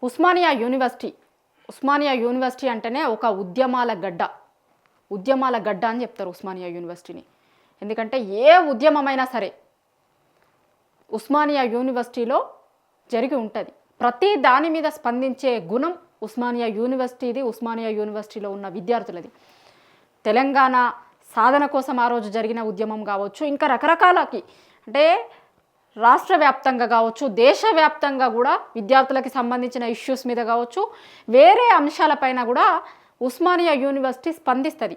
Osmania university Osmania university అంటేనే ఒక ఉద్యమాల గడ్డ అని చెప్తారు ఉస్మానియా యూనివర్సిటీని. ఎందుకంటే ఏ ఉద్యమమైనా సరే ఉస్మానియా యూనివర్సిటీలో జరిగి ఉంటుంది. ప్రతి దాని మీద స్పందించే గుణం ఉస్మానియా యూనివర్సిటీది, ఉస్మానియా యూనివర్సిటీలో ఉన్న విద్యార్థులది. తెలంగాణ సాధన కోసం ఆ రోజు జరిగిన ఉద్యమం కావచ్చు, ఇంకా రకరకాలకి అంటే రాష్ట్ర వ్యాప్తంగా కావచ్చు, దేశవ్యాప్తంగా కూడా విద్యార్థులకి సంబంధించిన ఇష్యూస్ మీద కావచ్చు, వేరే అంశాలపైన కూడా ఉస్మానియా యూనివర్సిటీ స్పందిస్తుంది.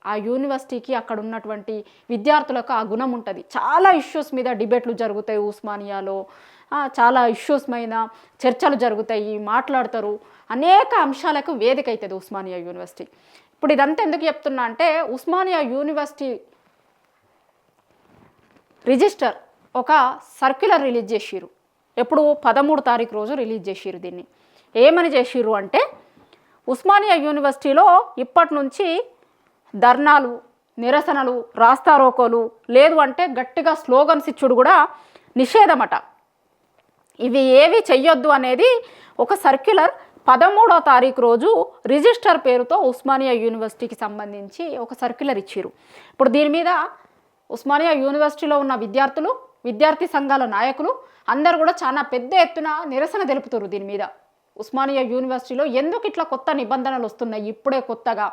ఆ యూనివర్సిటీకి అక్కడ ఉన్నటువంటి విద్యార్థులకు ఆ గుణం ఉంటుంది. చాలా ఇష్యూస్ మీద డిబేట్లు జరుగుతాయి ఉస్మానియాలో, చాలా ఇష్యూస్ మీద చర్చలు జరుగుతాయి, మాట్లాడతారు. అనేక అంశాలకు వేదిక అవుతుంది ఉస్మానియా యూనివర్సిటీ. ఇప్పుడు ఇదంతా ఎందుకు చెప్తున్నా అంటే ఉస్మానియా యూనివర్సిటీ రిజిస్టర్ ఒక సర్క్యులర్ రిలీజ్ చేసిర్రు. ఎప్పుడు 13 తారీఖు రోజు రిలీజ్ చేసిర్రు. దీన్ని ఏమని చేసిర్రు అంటే ఉస్మానియా యూనివర్సిటీలో ఇప్పటి నుంచి ధర్నాలు, నిరసనలు, రాస్తారోకోలు, లేదు అంటే గట్టిగా స్లోగన్స్ ఇచ్చుడు కూడా నిషేధమట. ఇవి ఏవి చెయ్యొద్దు అనేది ఒక సర్క్యులర్ 13వ తారీఖు రోజు రిజిస్టర్ పేరుతో ఉస్మానియా యూనివర్సిటీకి సంబంధించి ఒక సర్క్యులర్ ఇచ్చారు. ఇప్పుడు దీని మీద ఉస్మానియా యూనివర్సిటీలో ఉన్న విద్యార్థులు, విద్యార్థి సంఘాల నాయకులు అందరూ కూడా చాలా పెద్ద ఎత్తున నిరసన తెలుపుతారు. దీని మీద ఉస్మానియా యూనివర్సిటీలో ఎందుకు ఇట్లా కొత్త నిబంధనలు వస్తున్నాయి? ఇప్పుడే కొత్తగా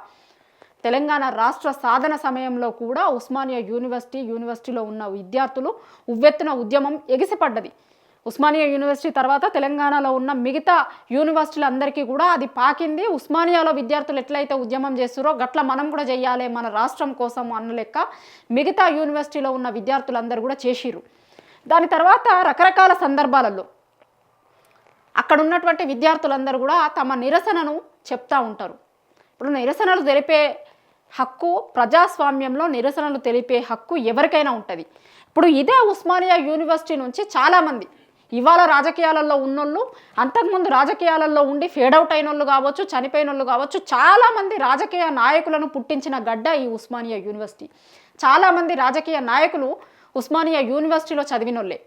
తెలంగాణ రాష్ట్ర సాధన సమయంలో కూడా ఉస్మానియా యూనివర్సిటీలో ఉన్న విద్యార్థులు ఉవ్వెత్తున ఉద్యమం ఎగిసిపడ్డది. ఉస్మానియా యూనివర్సిటీ తర్వాత తెలంగాణలో ఉన్న మిగతా యూనివర్సిటీలు అందరికీ కూడా అది పాకింది. ఉస్మానియాలో విద్యార్థులు ఎట్లయితే ఉద్యమం చేస్తారో గట్ల మనం కూడా చేయాలి మన రాష్ట్రం కోసం అన్న లెక్క మిగతా యూనివర్సిటీలో ఉన్న విద్యార్థులందరూ కూడా చేసిర్రు. దాని తర్వాత రకరకాల సందర్భాలలో అక్కడ ఉన్నటువంటి విద్యార్థులందరూ కూడా తమ నిరసనను చెప్తూ ఉంటారు. ఇప్పుడు నిరసనలు తెలిపే హక్కు, ప్రజాస్వామ్యంలో నిరసనలు తెలిపే హక్కు ఎవరికైనా ఉంటుంది. ఇప్పుడు ఇదే ఉస్మానియా యూనివర్సిటీ నుంచి చాలామంది ఇవాళ రాజకీయాలలో ఉన్నోళ్ళు, అంతకుముందు రాజకీయాలలో ఉండి ఫేడౌట్ అయిన వాళ్ళు కావచ్చు, చనిపోయిన వాళ్ళు కావచ్చు, చాలామంది రాజకీయ నాయకులను పుట్టించిన గడ్డ ఈ ఉస్మానియా యూనివర్సిటీ. చాలామంది రాజకీయ నాయకులు ఉస్మానియా యూనివర్సిటీలో చదివినోళ్ళే.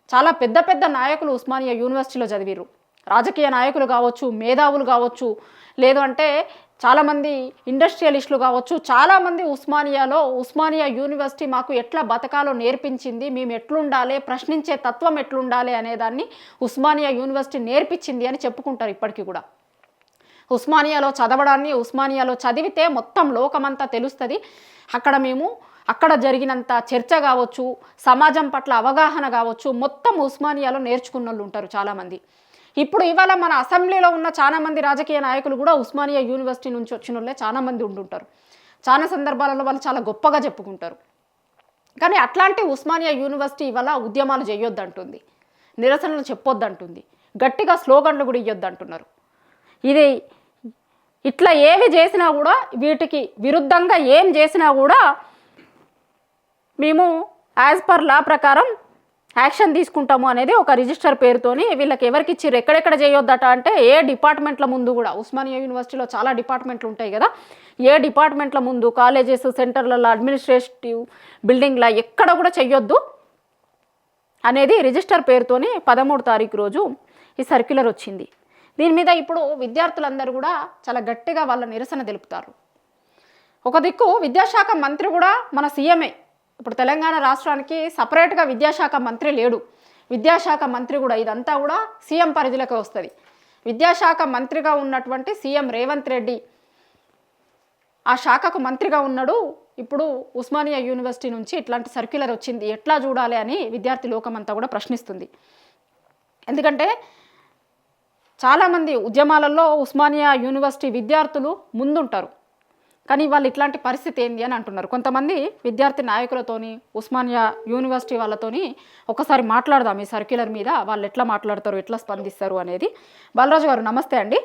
చాలా పెద్ద పెద్ద నాయకులు ఉస్మానియా యూనివర్సిటీలో చదివిరు. రాజకీయ నాయకులు కావచ్చు, మేధావులు కావచ్చు, లేదు అంటే చాలామంది ఇండస్ట్రియలిస్టులు కావచ్చు, చాలామంది ఉస్మానియా యూనివర్సిటీ మాకు ఎట్లా బతకాలో నేర్పించింది, మేము ఎట్లుండాలి, ప్రశ్నించే తత్వం ఎట్లుండాలి అనేదాన్ని ఉస్మానియా యూనివర్సిటీ నేర్పించింది అని చెప్పుకుంటారు ఇప్పటికీ కూడా. ఉస్మానియాలో చదవడాన్ని, ఉస్మానియాలో చదివితే మొత్తం లోకమంతా తెలుస్తుంది. అక్కడ జరిగినంత చర్చ కావచ్చు, సమాజం పట్ల అవగాహన కావచ్చు, మొత్తం ఉస్మానియాలో నేర్చుకున్న వాళ్ళు ఉంటారు చాలామంది. ఇప్పుడు ఇవాళ మన అసెంబ్లీలో ఉన్న చాలామంది రాజకీయ నాయకులు కూడా ఉస్మానియా యూనివర్సిటీ నుంచి వచ్చిన వాళ్ళే చాలామంది ఉంటుంటారు. చాలా సందర్భాలలో వాళ్ళు చాలా గొప్పగా చెప్పుకుంటారు. కానీ అట్లాంటి ఉస్మానియా యూనివర్సిటీ ఇవాళ ఉద్యమాలు చేయొద్దంటుంది, నిరసనలు చెప్పొద్దంటుంది, గట్టిగా స్లోగన్లు కూడా ఇవ్వద్దంటున్నారు. ఇది ఇట్లా ఏవి చేసినా కూడా, వీటికి విరుద్ధంగా ఏం చేసినా కూడా మేము యాజ్ పర్ లా ప్రకారం యాక్షన్ తీసుకుంటాము అనేది ఒక రిజిస్టర్ పేరుతోని వీళ్ళకి ఎవరికి ఇచ్చిర్రు. ఎక్కడెక్కడ చేయొద్దట అంటే ఏ డిపార్ట్మెంట్ల ముందు కూడా, ఉస్మానియా యూనివర్సిటీలో చాలా డిపార్ట్మెంట్లు ఉంటాయి కదా, ఏ డిపార్ట్మెంట్ల ముందు, కాలేజెస్, సెంటర్లలో, అడ్మినిస్ట్రేటివ్ బిల్డింగ్ల ఎక్కడ కూడా చెయ్యొద్దు అనేది రిజిస్టర్ పేరుతోని 13 తారీఖు రోజు ఈ సర్క్యులర్ వచ్చింది. దీని మీద ఇప్పుడు విద్యార్థులందరూ కూడా చాలా గట్టిగా వాళ్ళ నిరసన తెలుపుతారు. ఒక దిక్కు విద్యాశాఖ మంత్రి కూడా మన సీఎంఏ. ఇప్పుడు తెలంగాణ రాష్ట్రానికి సపరేట్గా విద్యాశాఖ మంత్రి లేడు. విద్యాశాఖ మంత్రి కూడా ఇదంతా కూడా సీఎం పరిధిలోకి వస్తుంది. విద్యాశాఖ మంత్రిగా ఉన్నటువంటి సీఎం రేవంత్ రెడ్డి ఆ శాఖకు మంత్రిగా ఉన్నాడు. ఇప్పుడు ఉస్మానియా యూనివర్సిటీ నుంచి ఇట్లాంటి సర్క్యులర్ వచ్చింది, ఎట్లా చూడాలి అని విద్యార్థి లోకమంతా కూడా ప్రశ్నిస్తుంది. ఎందుకంటే చాలామంది ఉద్యమాలలో ఉస్మానియా యూనివర్సిటీ విద్యార్థులు ముందుంటారు. కానీ వాళ్ళు ఇట్లాంటి పరిస్థితి ఏంది అని అంటున్నారు. కొంతమంది విద్యార్థి నాయకులతోని, ఉస్మానియా యూనివర్సిటీ వాళ్ళతోని ఒకసారి మాట్లాడదాం ఈ సర్క్యులర్ మీద, వాళ్ళు ఎట్లా మాట్లాడతారు, ఎట్లా స్పందిస్తారు అనేది. బాలరాజు గారు నమస్తే అండి.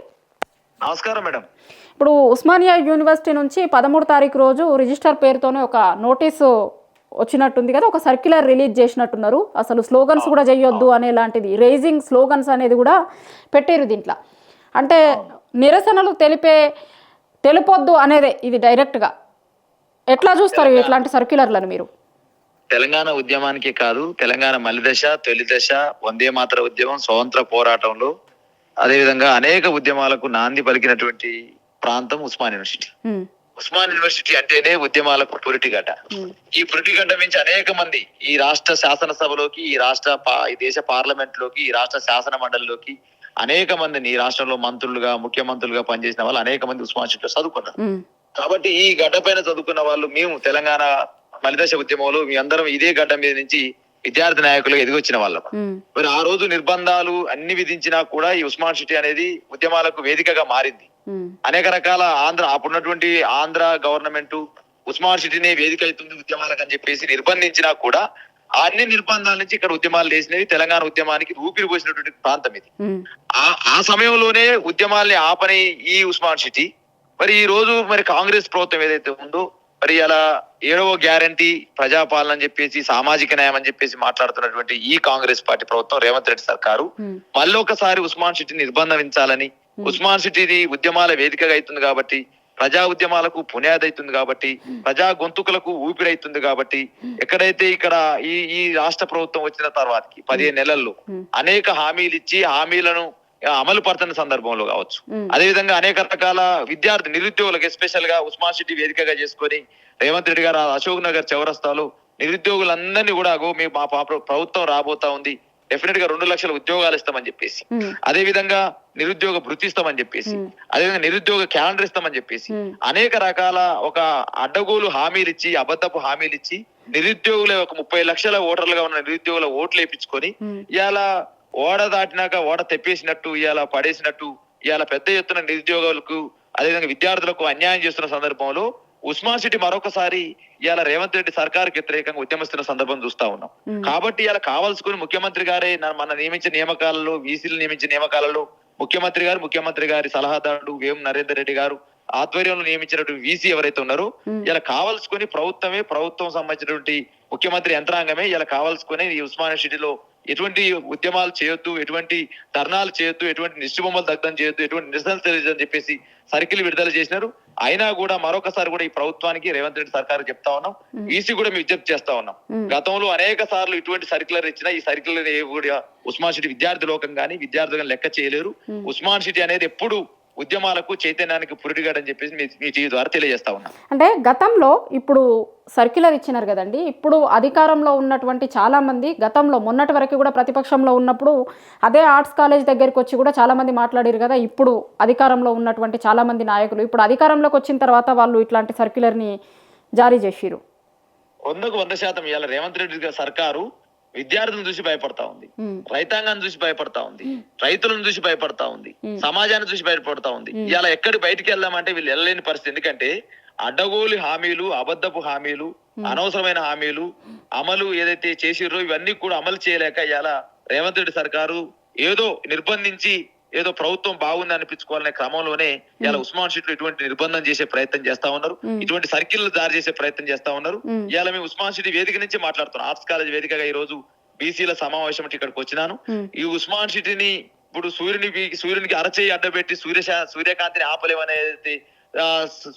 నమస్కారం మేడం. ఇప్పుడు ఉస్మానియా యూనివర్సిటీ నుంచి 13 తారీఖు రోజు రిజిస్టర్ పేరుతోనే ఒక నోటీసు వచ్చినట్టుంది కదా, ఒక సర్క్యులర్ రిలీజ్ చేసినట్టున్నారు. అసలు స్లోగన్స్ కూడా చేయొద్దు అనే లాంటిది, రేజింగ్ స్లోగన్స్ అనేది కూడా పెట్టారు దీంట్లో. అంటే నిరసనలు తెలుపొద్దు అనేదే ఇది డైరెక్ట్గా. ఎట్లా చూస్తారు ఇట్లాంటి సర్క్యులర్లను మీరు? తెలంగాణ ఉద్యమానికి కాదు, తెలంగాణ మలి దశ, తొలి దశ, వందే మాతర ఉద్యమం, స్వతంత్ర పోరాటంలో అదేవిధంగా అనేక ఉద్యమాలకు నాంది పలికినటువంటి ప్రాంతం ఉస్మాన్ యూనివర్సిటీ. ఉమ్, ఉస్మాన్ యూనివర్సిటీ అంటేనే ఉద్యమాలకు పురిటిగడ్డ. ఉమ్, ఈ పురిటిగడ్డ నుంచి అనేక మంది ఈ రాష్ట్ర శాసనసభలోకి, ఈ దేశ పార్లమెంట్ లోకి, ఈ రాష్ట్ర శాసన మండలిలోకి అనేక మందిని ఈ రాష్ట్రంలో మంత్రులుగా, ముఖ్యమంత్రులుగా పనిచేసిన వాళ్ళు అనేక మంది ఉస్మాన్ యూనివర్సిటీలో చదువుకున్నారు. ఉమ్, కాబట్టి ఈ గడ్డ పైన చదువుకున్న వాళ్ళు మేము తెలంగాణ మలిదశ ఉద్యమంలో మీ అందరం ఇదే గడ్డ మీద నుంచి విద్యార్థి నాయకులుగా ఎదిగొచ్చిన వాళ్ళం. ఉమ్, మరి ఆ రోజు నిర్బంధాలు అన్ని విధించినా కూడా ఈ ఉస్మాన్ సిటీ అనేది ఉద్యమాలకు వేదికగా మారింది. ఉమ్, అనేక రకాల అప్పుడున్నటువంటి ఆంధ్ర గవర్నమెంట్ ఉస్మాన్ సిటీని వేదిక అవుతుంది ఉద్యమాలకు అని చెప్పేసి నిర్బంధించినా కూడా ఆ అన్ని నిర్బంధాల నుంచి ఇక్కడ ఉద్యమాలు చేసినవి. తెలంగాణ ఉద్యమానికి ఊపిరి పోసినటువంటి ప్రాంతం ఇది. ఉమ్, ఆ సమయంలోనే ఉద్యమాల్ని ఆపని ఈ ఉస్మాన్ సిటీ మరి ఈ రోజు మరి కాంగ్రెస్ ప్రభుత్వం ఏదైతే ఉందో మరి అలా 7వ గ్యారంటీ ప్రజాపాలన అని చెప్పేసి, సామాజిక న్యాయం అని చెప్పేసి మాట్లాడుతున్నటువంటి ఈ కాంగ్రెస్ పార్టీ ప్రభుత్వం, రేవంత్ రెడ్డి సర్కారు ఉమ్, మళ్ళీ ఒకసారి ఉస్మాన్ సిటీని నిర్బంధించాలని, ఉస్మాన్ సిటీని ఉద్యమాల వేదికగా అవుతుంది కాబట్టి, ప్రజా ఉద్యమాలకు పునాది అవుతుంది కాబట్టి, ప్రజా గొంతుకులకు ఊపిరైతుంది కాబట్టి, ఎక్కడైతే ఇక్కడ ఈ రాష్ట్ర ప్రభుత్వం వచ్చిన తర్వాతకి 15 నెలల్లో అనేక హామీలు ఇచ్చి హామీలను అమలు పడుతున్న సందర్భంలో కావచ్చు, అదేవిధంగా అనేక రకాల నిరుద్యోగులకు ఎస్పెషల్ గా ఉస్మాన్ సిటీ వేదికగా చేసుకొని రేవంత్ రెడ్డి గారు అశోక్ నగర్ చౌరస్తాలో నిరుద్యోగులందరినీ కూడా మా ప్రభుత్వం రాబోతా ఉంది, డెఫినెట్ గా 2 లక్షల ఉద్యోగాలు ఇస్తామని చెప్పేసి, అదే విధంగా నిరుద్యోగ భృతి ఇస్తామని చెప్పేసి, అదేవిధంగా నిరుద్యోగ క్యాలెండర్ ఇస్తామని చెప్పేసి అనేక రకాల ఒక అడ్డగోలు హామీలు ఇచ్చి, అబద్ధపు హామీలు ఇచ్చి నిరుద్యోగుల ఒక 30 లక్షల ఓటర్లుగా ఉన్న నిరుద్యోగుల ఓట్లు వేయించుకొని ఇవాళ ఓడ దాటినాక ఓడ తెప్పేసినట్టు, ఇవాళ పడేసినట్టు, ఇవాళ పెద్ద ఎత్తున నిరుద్యోగులకు అదేవిధంగా విద్యార్థులకు అన్యాయం చేస్తున్న సందర్భంలో ఉస్మాన్ సిటీ మరొకసారి ఇవాళ రేవంత్ రెడ్డి సర్కారుకి వ్యతిరేకంగా ఉద్యమిస్తున్న సందర్భం చూస్తా ఉన్నాం. కాబట్టి ఇలా కావాల్సుకుని ముఖ్యమంత్రి గారే మన నియమించిన నియామకాలలో, వీసీలు నియమించిన నియామకాలలో ముఖ్యమంత్రి గారి సలహాదారుడు వేం నరేందర్ రెడ్డి గారు ఆధ్వర్యంలో నియమించినటువంటి వీసీ ఎవరైతే ఉన్నారో ఇలా కావాల్సుకుని ప్రభుత్వం సంబంధించినటువంటి ముఖ్యమంత్రి యంత్రాంగమే ఇలా కావాల్సుకుని ఈ ఉస్మాన్ యూనివర్సిటీలో ఎటువంటి ఉద్యమాలు చేయొద్దు, ఎటువంటి ధర్నాలు చేయొద్దు, ఎటువంటి నిష్ఠబొమ్మలు దగ్ధం చేయొద్దు, ఎటువంటి నిరసనలు తెలియదని చెప్పేసి సర్కిల్ విడుదల చేసినారు. అయినా కూడా మరొకసారి కూడా ఈ ప్రభుత్వానికి రేవంత్ రెడ్డి సర్కారు చెప్తా ఉన్నాం, ఈసీ కూడా మేము విజ్ఞప్తి చేస్తా ఉన్నాం. గతంలో అనేక సార్లు ఇటువంటి సర్క్యులర్ ఇచ్చినా ఈ సర్క్యులర్ కూడా ఉస్మాన్ సిటీ విద్యార్థి లోకం కానీ విద్యార్థులను లెక్క చేయలేరు. ఉస్మాన్ సిటీ అనేది ఎప్పుడు ఉద్యమాలకు చైతన్యానికి పురిటిగాడని చెప్పేసి మీ టీవీ ద్వారా తెలియజేస్తా ఉన్నాం. అంటే గతంలో ఇప్పుడు సర్క్యులర్ ఇచ్చినారు కదండి, ఇప్పుడు అధికారంలో ఉన్నటువంటి చాలామంది గతంలో మొన్నటి వరకు కూడా ప్రతిపక్షంలో ఉన్నప్పుడు అదే ఆర్ట్స్ కాలేజ్ దగ్గరికి వచ్చి కూడా చాలామంది మాట్లాడారు కదా. ఇప్పుడు అధికారంలో ఉన్నటువంటి చాలామంది నాయకులు ఇప్పుడు అధికారంలోకి వచ్చిన తర్వాత వాళ్ళు ఇట్లాంటి సర్క్యులర్ని జారీ చేసిరు. 100% ఇవాళ రేవంత్ రెడ్డి గారి సర్కారు విద్యార్థులను చూసి భయపడతా ఉంది, రైతాంగాన్ని చూసి భయపడతా ఉంది, రైతులను చూసి భయపడతా ఉంది, సమాజాన్ని చూసి భయపడతా ఉంది. ఇలా ఎక్కడి బయటికి వెళ్దామంటే వీళ్ళు వెళ్ళలేని పరిస్థితి. ఎందుకంటే అడ్డగోలు హామీలు, అబద్ధపు హామీలు, అనవసరమైన హామీలు అమలు ఏదైతే చేసిర్రో ఇవన్నీ కూడా అమలు చేయలేక ఇవాళ రేవంత్ రెడ్డి సర్కారు ఏదో నిర్బంధించి ఏదో ప్రభుత్వం బాగుంది అనిపించుకోవాలనే క్రమంలోనే ఇలా ఉస్మాన్ సిటీలో ఇటువంటి నిర్బంధం చేసే ప్రయత్నం చేస్తా ఉన్నారు, ఇటువంటి సర్కిల్ జారీ చేసే ప్రయత్నం చేస్తా ఉన్నారు. ఇవాళ మేము ఉస్మాన్ సిటీ వేదిక నుంచి మాట్లాడుతున్నాం. ఆర్ట్స్ కాలేజ్ వేదికగా ఈ రోజు బీసీల సమావేశం ఇక్కడికి వచ్చినాను. ఈ ఉస్మాన్ సిటీని ఇప్పుడు సూర్యునికి అరచేయి అడ్డబెట్టి సూర్యకాంతిని ఆపలేమనేది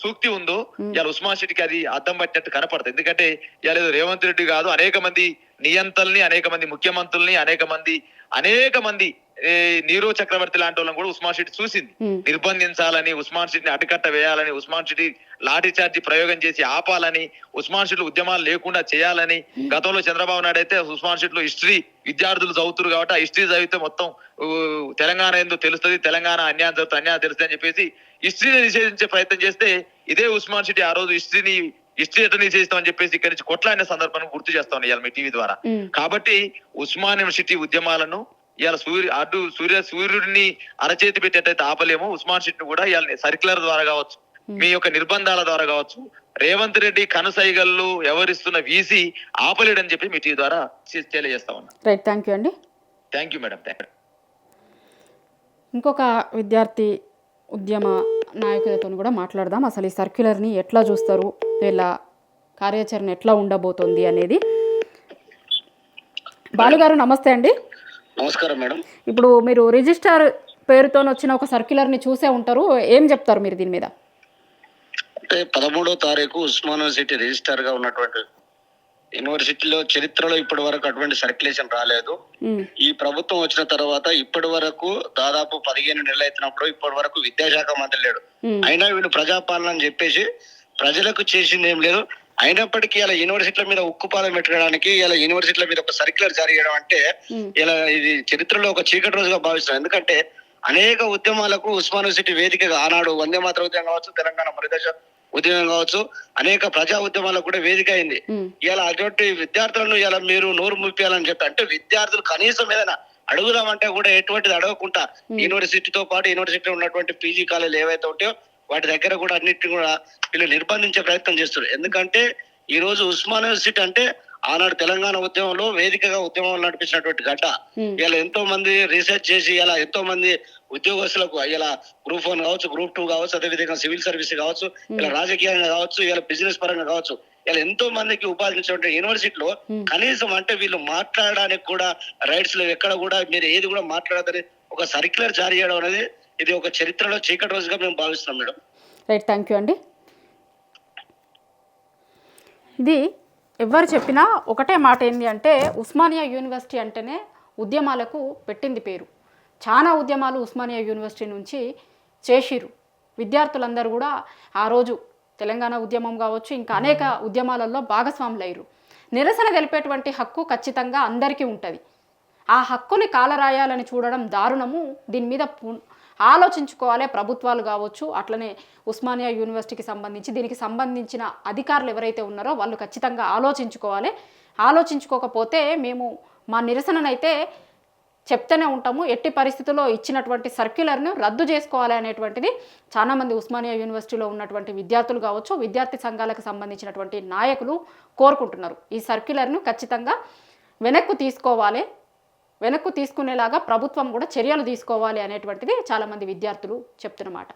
సూక్తి ఉందో ఇవాళ ఉస్మాన్ సిటీకి అది అద్దం పట్టినట్టు కనపడుతుంది. ఎందుకంటే ఇవాళ ఏదో రేవంత్ రెడ్డి కాదు, అనేక మంది నియంతల్ని, అనేక మంది ముఖ్యమంత్రుల్ని, అనేక మంది నీరో చక్రవర్తి లాంటి వాళ్ళని కూడా ఉస్మాన్ సిటీ చూసింది. నిర్బంధించాలని, ఉస్మాన్ సిటీని అడ్డుకట్ట వేయాలని, ఉస్మాన్ సిటీ లాఠీ చార్జీ ప్రయోగం చేసి ఆపాలని, ఉస్మాన్ సిటీలో ఉద్యమాలు లేకుండా చేయాలని. గతంలో చంద్రబాబు నాయుడు అయితే ఉస్మాన్ సిటీలో హిస్టరీ విద్యార్థులు చదువుతారు కాబట్టి ఆ హిస్టరీ చదివితే మొత్తం తెలంగాణ ఏందో తెలుస్తుంది, తెలంగాణ అన్యాయం తెలుస్తుంది అని చెప్పేసి హిస్టరీని నిషేధించే ప్రయత్నం చేస్తే ఇదే ఉస్మాన్ సిటీ ఆ రోజు హిస్టరీ ఎట్లా నిషేధిస్తామని చెప్పేసి ఇక్కడి నుంచి కొట్లాడిన సందర్భాన్ని గుర్తు చేస్తాం ఇవాళ మీ టీవీ ద్వారా. కాబట్టి ఉస్మాన్ యూనివర్సిటీ ఉద్యమాలను ఇవాళ సూర్యుడిని అరచేతి పెట్టేటైతే ఆపలేము, ఉస్మాన్ సిటీని కూడా ఇవాళ సర్క్యులర్ ద్వారా కావచ్చు, మీ యొక్క నిర్బంధాల ద్వారా కావచ్చు, రేవంత్ రెడ్డి కనుసైగల్లో ఎవరిస్తున్న వీసీ ఆపలేడని చెప్పి మీ టీవీ ద్వారా తెలియజేస్తా ఉన్నా. రైట్, థ్యాంక్ యూ అండి. Thank you madam. ఇంకొక విద్యార్థి ఉద్యమ నాయకులతో కూడా మాట్లాడదాం. అసలు ఈ సర్క్యులర్ని ఎట్లా చూస్తారు, వీళ్ళ కార్యాచరణ ఎట్లా ఉండబోతోంది అనేది. బాలుగారు నమస్తే అండి. నమస్కారం మేడం. ఇప్పుడు మీరు రిజిస్టర్ పేరుతో వచ్చిన ఒక సర్క్యులర్ని చూసే ఉంటారు, ఏం చెప్తారు మీరు దీని మీద? అంటే 13వ తారీఖు ఉస్మాన్ యూనివర్సిటీ రిజిస్టర్ గా ఉన్నటువంటి యూనివర్సిటీలో చరిత్రలో ఇప్పటి వరకు అటువంటి సర్క్యులేషన్ రాలేదు. ఉమ్, ఈ ప్రభుత్వం వచ్చిన తర్వాత ఇప్పటి వరకు దాదాపు 15 నెలలు అవుతున్నప్పుడు ఇప్పటి వరకు విద్యాశాఖ మంత్రి లేడు. ఉమ్, అయినా వీళ్ళు ప్రజాపాలన అని చెప్పేసి ప్రజలకు చేసింది ఏం లేదు. అయినప్పటికీ ఇలా యూనివర్సిటీల మీద ఉక్కుపాదం పెట్టడానికి ఇలా యూనివర్సిటీల మీద ఒక సర్క్యులర్ జారీ చేయడం అంటే ఉమ్, ఇలా ఇది చరిత్రలో ఒక చీకటి రోజుగా భావిస్తున్నాం. ఎందుకంటే అనేక ఉద్యమాలకు ఉస్మాన్ యూనివర్సిటీ వేదికగా ఆనాడు వందే మాతర ఉద్యమం కావచ్చు, తెలంగాణ మరుదశ ఉద్యమం కావచ్చు, అనేక ప్రజా ఉద్యమాలకు కూడా వేదిక అయింది. ఉమ్, ఇలా అటువంటి విద్యార్థులను ఇలా మీరు నోరు ముప్పియాలని చెప్పి అంటే విద్యార్థులు కనీసం ఏదైనా అడుగుదామంటే కూడా ఎటువంటిది అడగకుండా యూనివర్సిటీతో పాటు యూనివర్సిటీలో ఉన్నటువంటి పీజీ కాలేజీలు ఏవైతే ఉంటాయో వాటి దగ్గర కూడా అన్నిటిని కూడా వీళ్ళు నిర్బంధించే ప్రయత్నం చేస్తున్నారు. ఎందుకంటే ఈ రోజు ఉస్మాన్ యూనివర్సిటీ అంటే ఆనాడు తెలంగాణ ఉద్యమంలో వేదికగా ఉద్యమం నడిపించినటువంటి గడ్డ. ఉమ్, ఇలా ఎంతో మంది రీసెర్చ్ చేసి ఇలా ఎంతో మంది ఉద్యోగస్తులకు ఇలా గ్రూప్ 1 కావచ్చు, గ్రూప్ 2 కావచ్చు, అదేవిధంగా సివిల్ సర్వీస్ కావచ్చు, ఇలా రాజకీయంగా కావచ్చు, ఇలా బిజినెస్ పరంగా కావచ్చు, ఇలా ఎంతో మందికి ఉపాధి ఇచ్చినటువంటి యూనివర్సిటీలో కనీసం అంటే వీళ్ళు మాట్లాడడానికి కూడా రైట్స్ లేవు. ఎక్కడ కూడా మీరు ఏది కూడా మాట్లాడదని ఒక సర్క్యులర్ జారీ చేయడం అనేది ఇది ఒక చరిత్రలో చీకటి రోజుగా మేము భావిస్తున్నాం మేడం. రైట్, థ్యాంక్ యూ అండి. ఇది ఎవరు చెప్పినా ఒకటే మాట ఏంటి అంటే ఉస్మానియా యూనివర్సిటీ అంటేనే ఉద్యమాలకు పెట్టింది పేరు. చాలా ఉద్యమాలు ఉస్మానియా యూనివర్సిటీ నుంచి చేసిరు. విద్యార్థులందరూ కూడా ఆ రోజు తెలంగాణ ఉద్యమం కావచ్చు, ఇంకా అనేక ఉద్యమాలలో భాగస్వాములయ్యారు. నిరసన తెలిపేటువంటి హక్కు ఖచ్చితంగా అందరికీ ఉంటుంది. ఆ హక్కుని కాలరాయాలని చూడడం దారుణము. దీని మీద ఆలోచించుకోవాలి ప్రభుత్వాలు కావచ్చు, అట్లనే ఉస్మానియా యూనివర్సిటీకి సంబంధించి దీనికి సంబంధించిన అధికారులు ఎవరైతే ఉన్నారో వాళ్ళు ఖచ్చితంగా ఆలోచించుకోవాలి. ఆలోచించుకోకపోతే మేము మా నిరసననైతే చెప్తూనే ఉంటాము. ఎట్టి పరిస్థితుల్లో ఇచ్చినటువంటి సర్క్యులర్ను రద్దు చేసుకోవాలి అనేటువంటిది చాలామంది ఉస్మానియా యూనివర్సిటీలో ఉన్నటువంటి విద్యార్థులు కావచ్చు, విద్యార్థి సంఘాలకు సంబంధించినటువంటి నాయకులు కోరుకుంటున్నారు. ఈ సర్క్యులర్ను ఖచ్చితంగా వెనక్కు తీసుకోవాలి, వెనక్కు తీసుకునేలాగా ప్రభుత్వం కూడా చర్యలు తీసుకోవాలి అనేటువంటిది చాలామంది విద్యార్థులు చెప్తున్నమాట.